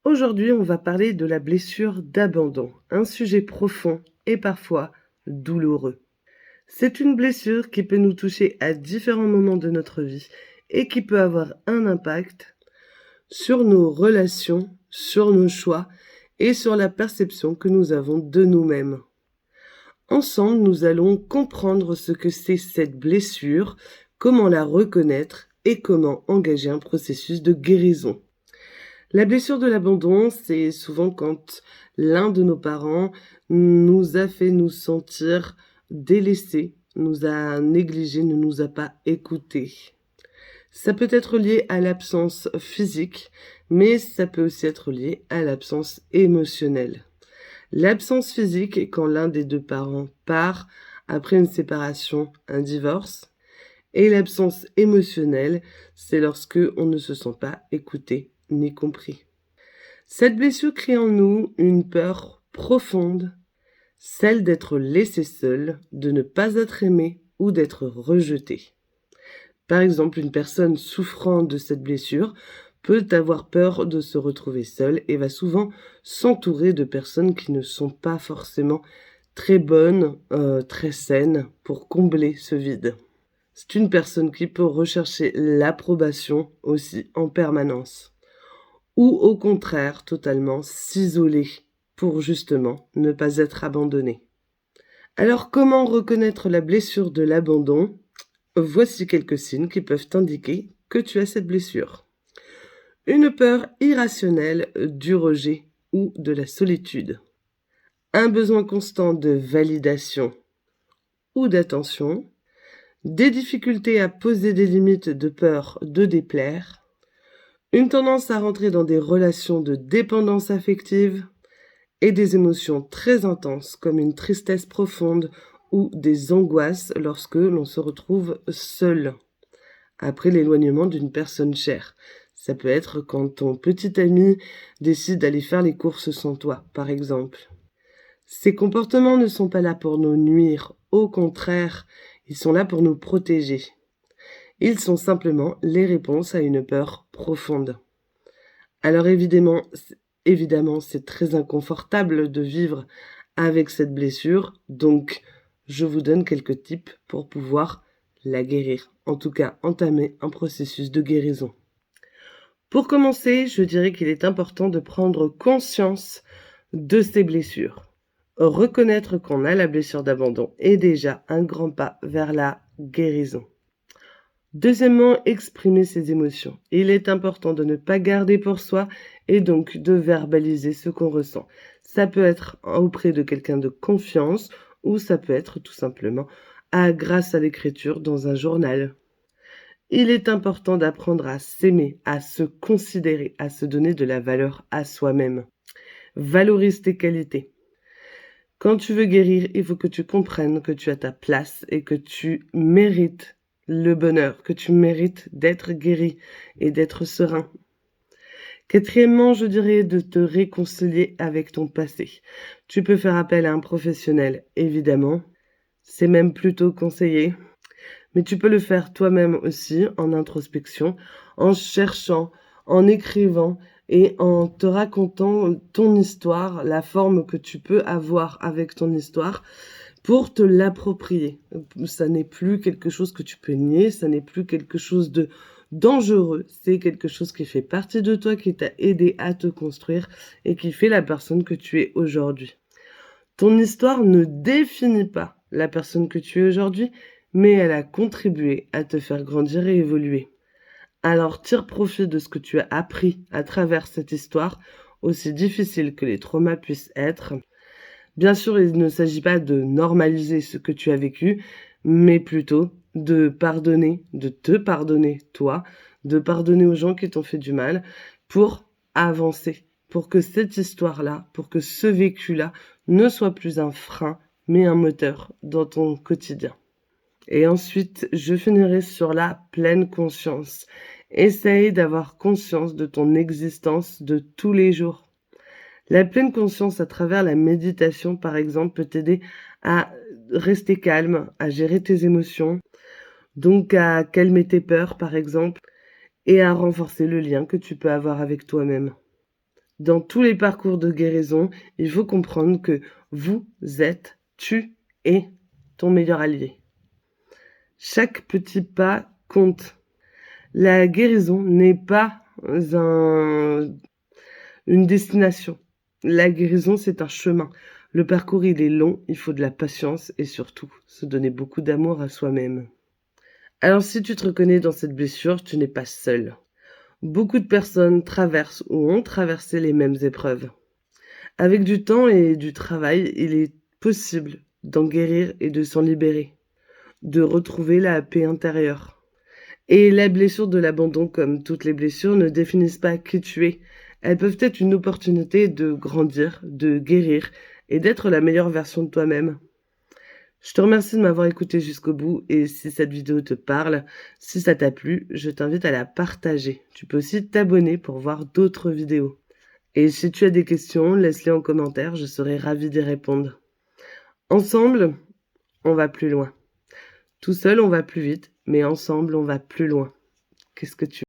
Aujourd'hui, on va parler de la blessure d'abandon, un sujet profond et parfois douloureux. C'est une blessure qui peut nous toucher à différents moments de notre vie et qui peut avoir un impact sur nos relations, sur nos choix et sur la perception que nous avons de nous-mêmes. Ensemble, nous allons comprendre ce que c'est cette blessure, comment la reconnaître et comment engager un processus de guérison. La blessure de l'abandon, c'est souvent quand l'un de nos parents nous a fait nous sentir délaissés, nous a négligés, ne nous a pas écoutés. Ça peut être lié à l'absence physique, mais ça peut aussi être lié à l'absence émotionnelle. L'absence physique est quand l'un des deux parents part après une séparation, un divorce. Et l'absence émotionnelle, c'est lorsque on ne se sent pas écouté ni compris. Cette blessure crée en nous une peur profonde, celle d'être laissé seul, de ne pas être aimé ou d'être rejeté. Par exemple, une personne souffrant de cette blessure peut avoir peur de se retrouver seule et va souvent s'entourer de personnes qui ne sont pas forcément très bonnes, très saines pour combler ce vide. C'est une personne qui peut rechercher l'approbation aussi en permanence. Ou au contraire, totalement s'isoler pour justement ne pas être abandonné. Alors comment reconnaître la blessure de l'abandon ? Voici quelques signes qui peuvent indiquer que tu as cette blessure. Une peur irrationnelle du rejet ou de la solitude. Un besoin constant de validation ou d'attention. Des difficultés à poser des limites de peur de déplaire. Une tendance à rentrer dans des relations de dépendance affective et des émotions très intenses comme une tristesse profonde ou des angoisses lorsque l'on se retrouve seul après l'éloignement d'une personne chère. Ça peut être quand ton petit ami décide d'aller faire les courses sans toi, par exemple. Ces comportements ne sont pas là pour nous nuire, au contraire, ils sont là pour nous protéger. Ils sont simplement les réponses à une peur profonde. Alors évidemment, c'est très inconfortable de vivre avec cette blessure, donc je vous donne quelques tips pour pouvoir la guérir. En tout cas, entamer un processus de guérison. Pour commencer, je dirais qu'il est important de prendre conscience de ces blessures. Reconnaître qu'on a la blessure d'abandon est déjà un grand pas vers la guérison. Deuxièmement, exprimer ses émotions. Il est important de ne pas garder pour soi et donc de verbaliser ce qu'on ressent. Ça peut être auprès de quelqu'un de confiance ou ça peut être tout simplement grâce à l'écriture dans un journal. Il est important d'apprendre à s'aimer, à se considérer, à se donner de la valeur à soi-même. Valorise tes qualités. Quand tu veux guérir, il faut que tu comprennes que tu as ta place et que tu mérites le bonheur, que tu mérites d'être guéri et d'être serein. Quatrièmement, je dirais de te réconcilier avec ton passé. Tu peux faire appel à un professionnel, évidemment. C'est même plutôt conseillé. Mais tu peux le faire toi-même aussi en introspection, en cherchant, en écrivant et en te racontant ton histoire, la forme que tu peux avoir avec ton histoire pour te l'approprier. Ça n'est plus quelque chose que tu peux nier, ça n'est plus quelque chose de dangereux, c'est quelque chose qui fait partie de toi, qui t'a aidé à te construire et qui fait la personne que tu es aujourd'hui. Ton histoire ne définit pas la personne que tu es aujourd'hui, mais elle a contribué à te faire grandir et évoluer. Alors tire profit de ce que tu as appris à travers cette histoire, aussi difficile que les traumas puissent être. Bien sûr, il ne s'agit pas de normaliser ce que tu as vécu, mais plutôt de pardonner, de te pardonner toi, de pardonner aux gens qui t'ont fait du mal pour avancer, pour que cette histoire-là, pour que ce vécu-là ne soit plus un frein, mais un moteur dans ton quotidien. Et ensuite, je finirai sur la pleine conscience. Essaye d'avoir conscience de ton existence de tous les jours. La pleine conscience à travers la méditation, par exemple, peut t'aider à rester calme, à gérer tes émotions, donc à calmer tes peurs, par exemple, et à renforcer le lien que tu peux avoir avec toi-même. Dans tous les parcours de guérison, il faut comprendre que vous êtes, tu es ton meilleur allié. Chaque petit pas compte. La guérison n'est pas une destination. La guérison, c'est un chemin. Le parcours, il est long, il faut de la patience et surtout se donner beaucoup d'amour à soi-même. Alors si tu te reconnais dans cette blessure, tu n'es pas seul. Beaucoup de personnes traversent ou ont traversé les mêmes épreuves. Avec du temps et du travail, il est possible d'en guérir et de s'en libérer, de retrouver la paix intérieure. Et la blessure de l'abandon, comme toutes les blessures, ne définissent pas qui tu es. Elles peuvent être une opportunité de grandir, de guérir et d'être la meilleure version de toi-même. Je te remercie de m'avoir écouté jusqu'au bout et si cette vidéo te parle, si ça t'a plu, je t'invite à la partager. Tu peux aussi t'abonner pour voir d'autres vidéos. Et si tu as des questions, laisse-les en commentaire, je serai ravie d'y répondre. Ensemble, on va plus loin. Tout seul, on va plus vite, mais ensemble, on va plus loin. Qu'est-ce que tu